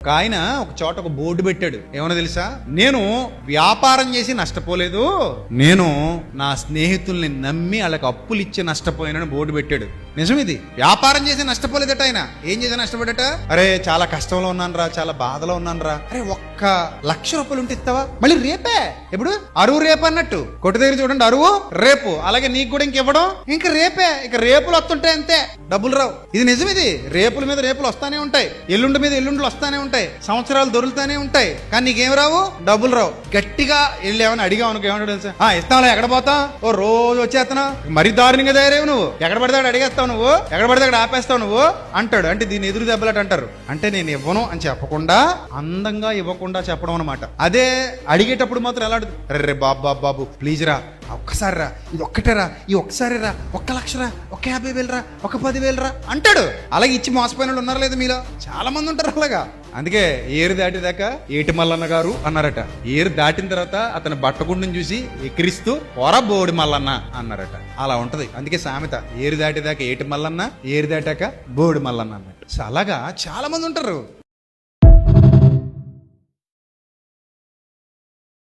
ఒక ఆయన ఒక చోట ఒక బోర్డు పెట్టాడు. ఏమన్నా తెలుసా? నేను వ్యాపారం చేసి నష్టపోలేదు, నేను నా స్నేహితుల్ని నమ్మి వాళ్ళకి అప్పులు ఇచ్చి నష్టపోయానని బోర్డు పెట్టాడు. నిజం ఇది. వ్యాపారం చేసి నష్టపోలేదట ఆయన. ఏం చేసి నష్టపడట? అరే చాలా కష్టంలో ఉన్నాను రా, చాలా బాధలో ఉన్నాను రా. అరే ఒక్క ₹1,00,000 ఉంటే ఇస్తావా? మళ్ళీ రేపే. ఎప్పుడు అరువు రేపు అన్నట్టు. కొట్టు దగ్గర చూడండి, అరువు రేపు. అలాగే నీకు కూడా ఇంకివ్వడం ఇంకా రేపే. ఇక రేపులు వస్తుంటాయి అంతే, డబ్బులు రావు. ఇది నిజం. ఇది రేపుల మీద రేపులు వస్తానే ఉంటాయి, ఎల్లుండి మీద ఎల్లుండులు వస్తానే ఉంటాయి, సంవత్సరాలు దొరుకుతానే ఉంటాయి, కానీ నీకేం రావు, డబ్బులు రావు. గట్టిగా వెళ్ళి ఏమైనా అడిగా అనుకో, ఏమంటాడు తెలుసా? ఇస్తాంలే, ఎక్కడ పోతావు, ఓ రోజు వచ్చేస్తున్నా, మరీ దారుణంగా తయారేవు నువ్వు, ఎక్కడ పడితే అక్కడ అడిగేస్తావు నువ్వు, ఎక్కడ పడితే అక్కడ ఆపేస్తావు నువ్వు అంటాడు. అంటే దీన్ని ఎదురు దెబ్బలాట అంటారు. అంటే నేను ఇవ్వను అని చెప్పకుండా అందంగా ఇవ్వకుండా చెప్పడం అనమాట. అదే అడిగేటప్పుడు మాత్రం ఎలా అడుగుతుంది? అరే బాబు ప్లీజ్ రా, ఒక్కసారి రా, ఇది ఒక్కటే రా, ఈ ఒక్కసారి రా, ₹1,00,000 రా, ₹50,000 రా, ₹10,000 రా అంటాడు. అలాగే ఇచ్చి మోసపోయిన వాళ్ళు ఉన్నారు లేదా మీలో? చాలా మంది ఉంటారు అలాగా. అందుకే ఏరు దాటిదాకా ఏటి మల్లన్న గారు అన్నారట. ఏరు దాటిన తర్వాత అతని బట్టగుండుని చూసి ఎక్కిరిస్తూ పోరా బోడి మల్లన్న అన్నారట. అలా ఉంటది. అందుకే సామెత, ఏరు దాటిదాకా ఏటి మల్లన్న, ఏరు దాటాక బోడి మల్లన్న అన్నట్టు. అలాగా చాలా మంది ఉంటారు.